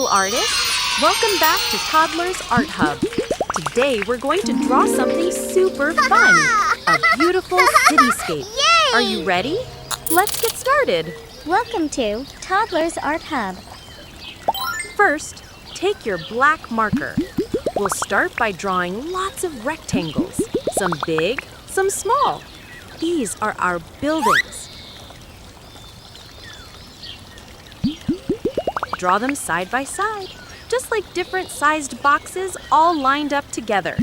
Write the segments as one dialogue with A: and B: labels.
A: preschool artists! Welcome back to Toddlers Art Hub. Today we're going to draw something super fun, a beautiful cityscape.
B: Yay!
A: Are you ready? Let's get started.
B: Welcome to Toddlers Art Hub.
A: First, take your black marker. We'll start by drawing lots of rectangles, some big, some small. These are our buildings. Draw them side by side, just like different sized boxes all lined up together.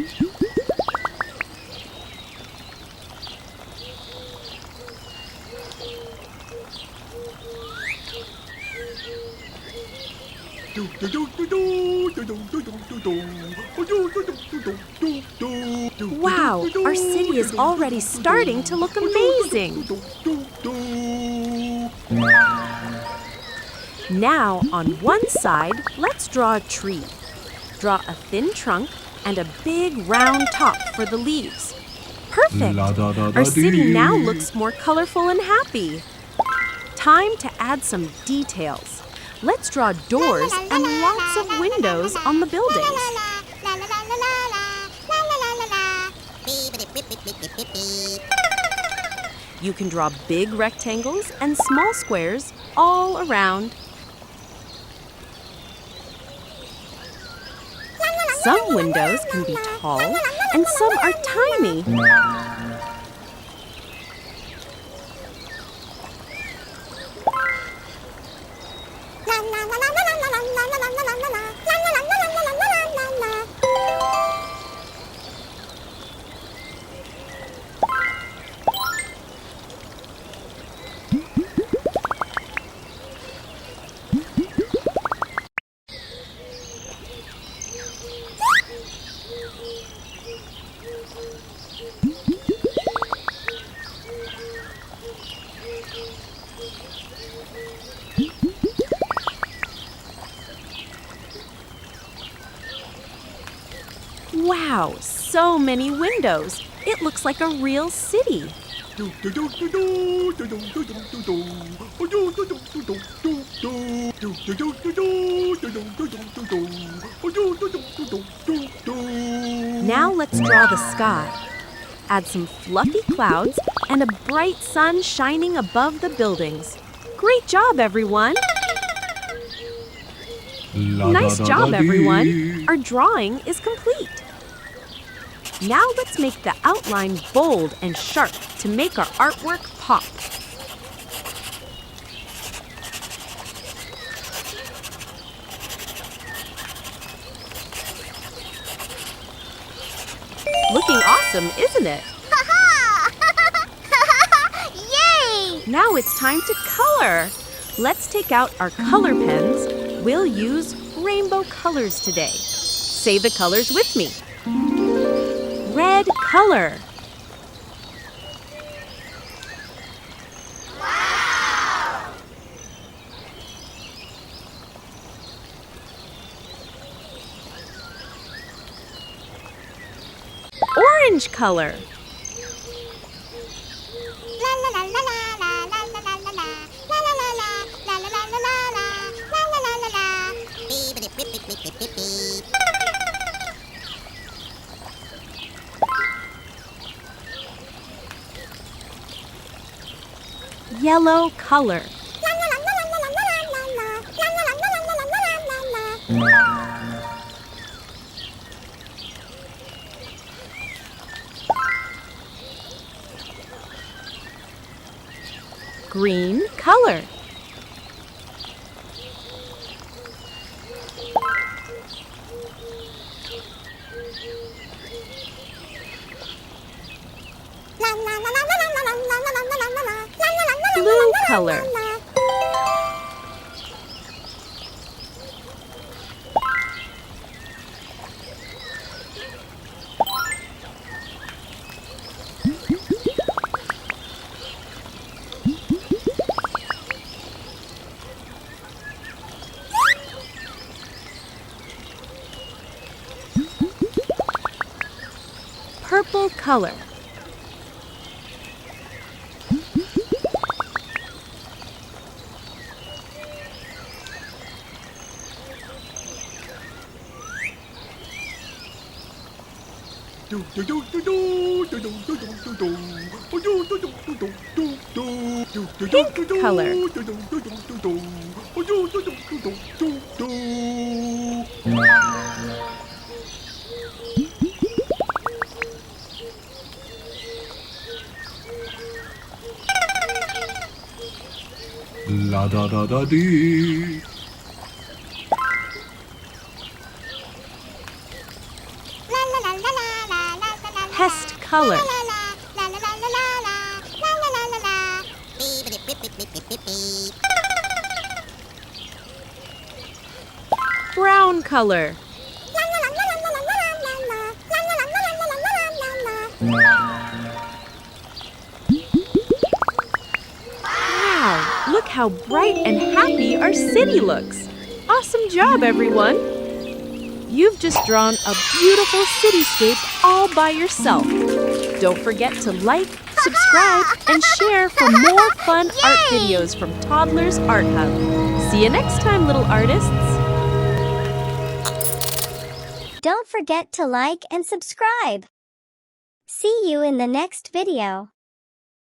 A: Wow, our city is already starting to look amazing. Now, on one side, let's draw a tree. Draw a thin trunk and a big round top for the leaves. Perfect! Our city now looks more colorful and happy. Time to add some details. Let's draw doors and lots of windows on the buildings. You can draw big rectangles and small squares all around. Some windows can be tall and some are tiny. Wow, so many windows. It looks like a real city. Now let's draw the sky. Add some fluffy clouds and a bright sun shining above the buildings. Great job, everyone! Nice job, everyone! Our drawing is complete. Now let's make the outline bold and sharp to make our artwork pop. Looking awesome, isn't it?
B: Yay!
A: Now it's time to color. Let's take out our color pens. We'll use rainbow colors today. Say the colors with me. Red color.
B: Wow!
A: Orange color. Yellow color. Green color. Blue color. Purple color. Pink color.
C: La da da da dee.
A: Pest color. Brown color. Wow, look how bright and happy our city looks. Awesome job, everyone. You've just drawn a beautiful cityscape all by yourself. Don't forget to like, subscribe, and share for more fun art videos from Toddlers Art Hub. See you next time, little artists.
B: Don't forget to like and subscribe. See you in the next video.